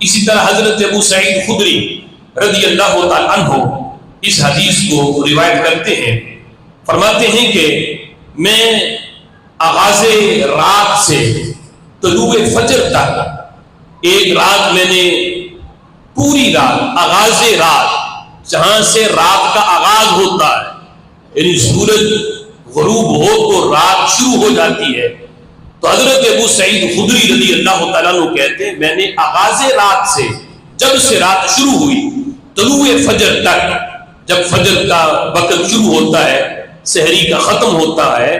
اسی طرح حضرت ابو سعید خدری رضی اللہ تعالیٰ عنہ اس حدیث کو روایت کرتے ہیں، فرماتے ہیں کہ میں آغاز رات سے طلوع فجر تک ایک رات میں نے پوری رات، آغاز رات جہاں سے رات کا آغاز ہوتا ہے، یعنی سورج غروب ہو تو رات شروع ہو جاتی ہے، تو حضرت ابو سعید خدری رضی اللہ تعالیٰ عنہ کہتے ہیں میں نے آغاز رات سے، جب سے رات شروع ہوئی طلوع فجر تک، جب فجر کا وقت شروع ہوتا ہے، سحری کا ختم ہوتا ہے،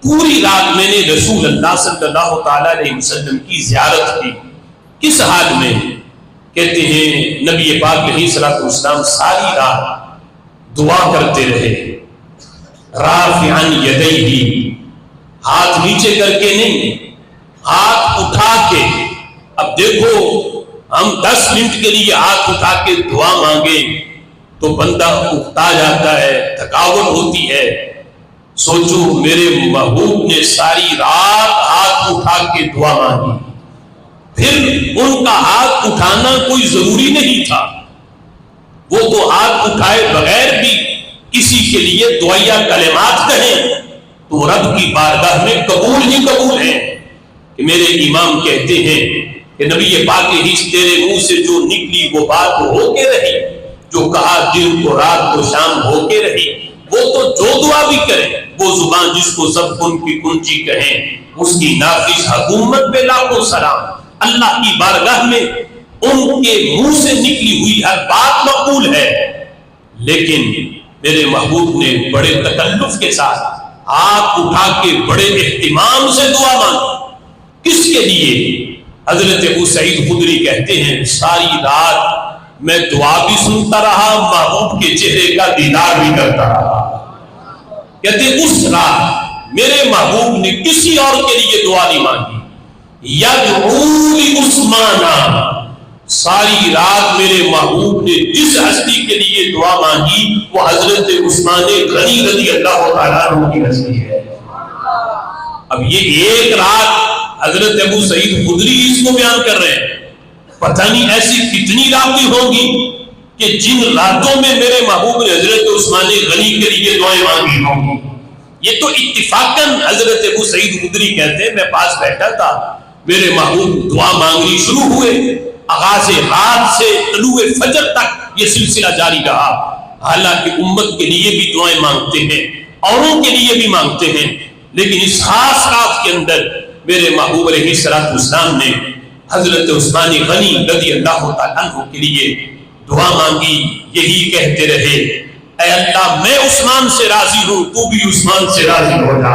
پوری رات میں نے رسول اللہ صلی اللہ تعالیٰ علیہ وسلم کی زیارت کی۔ کس حال میں؟ کہتے ہیں نبی پاک علیہ الصلوۃ والسلام ساری رات دعا کرتے رہے، رافعا یدیہ، ہاتھ نیچے کر کے نہیں، ہاتھ اٹھا کے۔ اب دیکھو ہم 10 منٹ کے لیے ہاتھ اٹھا کے دعا مانگیں تو بندہ اکتا جاتا ہے، تھکاوٹ ہوتی ہے۔ سوچو میرے محبوب نے ساری رات ہاتھ اٹھا کے دعا مانگی، پھر ان کا ہاتھ اٹھانا کوئی ضروری نہیں تھا، وہ تو ہاتھ اٹھائے بغیر بھی کسی کے لیے دعائیہ کلمات کہیں تو رب کی بارگاہ میں قبول ہی قبول ہے۔ کہ میرے امام کہتے ہیں کہ نبی پاک ہی تیرے منہ سے جو نکلی وہ بات ہو کے رہی، جو کہا دن کو رات کو شام ہو کے رہی، وہ تو جو دعا بھی کرے، وہ زبان جس کو سب کن کی کنجی کہیں، اس کی نافذ حکومت پہ لاکھوں سلام۔ اللہ کی بارگاہ میں ان کے منہ سے نکلی ہوئی ہر بات مقبول ہے، لیکن میرے محبوب نے بڑے تکلف کے ساتھ ہاتھ اٹھا کے بڑے اہتمام سے دعا مانگی۔ کس کے لیے؟ حضرت ابو سعید خدری کہتے ہیں ساری رات میں دعا بھی سنتا رہا، محبوب کے چہرے کا دیدار بھی کرتا رہا۔ کہتے ہیں اس رات میرے محبوب نے کسی اور کے لیے دعا نہیں مانگی، یدعو لعثمان، ساری رات میرے محبوب نے جس ہستی کے لیے دعا مانگی وہ حضرت عثمان غنی رضی اللہ تعالیٰ عنہ کی ہستی ہے۔ اب یہ ایک رات حضرت ابو سعید خدری اس کو بیان کر رہے ہیں، پتہ نہیں ایسی کتنی راتیں ہوں گی کہ جن راتوں میں میرے محبوب نے حضرت عثمان غنی کے لیے دعائیں مانگی ہوں گی۔ یہ تو اتفاقاً حضرت ابو سعید خدری کہتے ہیں میں پاس بیٹھا تھا، میرے محبوب دعا مانگنی شروع ہوئے، آغاز رات سے طلوع فجر تک یہ سلسلہ جاری رہا۔ حالانکہ امت کے لیے بھی دعائیں مانگتے ہیں، اوروں کے لیے بھی مانگتے ہیں، لیکن اس خاص رات کے اندر میرے محبوب علیہ الصلوۃ والسلام نے حضرت عثمان غنی رضی اللہ تعالیٰ عنہ کے لیے دعا مانگی، یہی کہتے رہے اے اللہ میں عثمان سے راضی ہوں، تو بھی عثمان سے راضی ہو جا،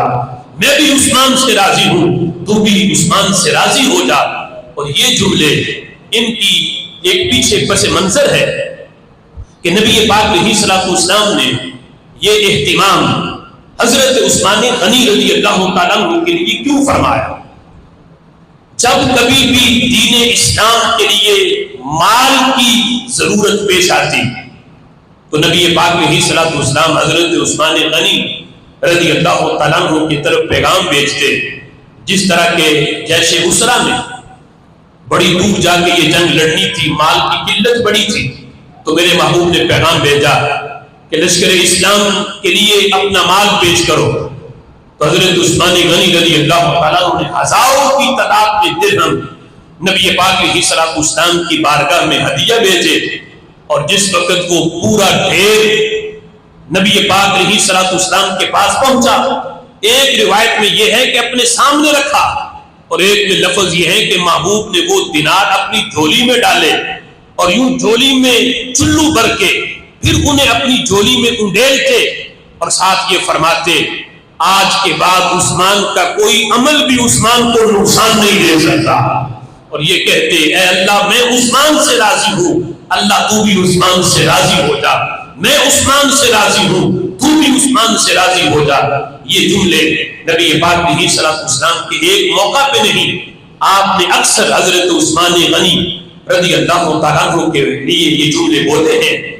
میں بھی عثمان سے راضی ہوں، تو بھی عثمان سے راضی ہو جا۔ اور یہ جملے ان کی ایک پیچھے پس منظر ہے کہ نبی پاک علیہ الصلوۃ والسلام نے یہ اہتمام حضرت عثمان غنی رضی اللہ تعالیٰ عنہ کے لیے کیوں فرمایا؟ جب کبھی بھی دین اسلام کے لیے مال کی ضرورت پیش آتی تو نبی پاک علیہ الصلوۃ والسلام حضرت عثمان غنی رضی اللہ تعالیٰ عنہ کی طرف پیغام بھیجتے، جس طرح کے جیش اسرا میں بڑی دور جا کے یہ جنگ لڑنی تھی، مال کی قلت بڑی تھی، تو میرے محبوب نے پیغام بھیجا کہ لشکر اسلام کے لیے اپنا مال پیش کرو، تو حضرت عثمان غنی رضی اللہ تعالیٰ عنہ نے ہزاروں کی تعداد میں درہم نبی پاک علیہ الصلوۃ والسلام کی بارگاہ میں ہدیہ بھیجے، اور جس وقت وہ پورا ڈھیر نبی پاک علیہ الصلوۃ والسلام کے پاس پہنچا، ایک روایت میں یہ ہے کہ اپنے سامنے رکھا، اور ایک میں لفظ یہ ہے کہ محبوب نے وہ دینار اپنی جھولی میں ڈالے اور یوں جھولی میں چلو بھر کے پھر انہیں اپنی جھولی میں انڈیلتے، اور ساتھ یہ فرماتے آج کے بعد عثمان کا کوئی عمل بھی عثمان کو نقصان نہیں دے سکتا، اور یہ کہتے اے اللہ میں عثمان سے راضی ہوں، اللہ تو بھی عثمان سے راضی ہو جا، میں عثمان سے راضی ہوں، تو بھی عثمان سے راضی ہو جا۔ یہ جملے نبی پاک علیہ الصلوۃ والسلام کے ایک موقع پہ نہیں، آپ نے اکثر حضرت عثمان غنی رضی اللہ تعالیٰ عنہ کے لیے یہ جملے بولے ہیں۔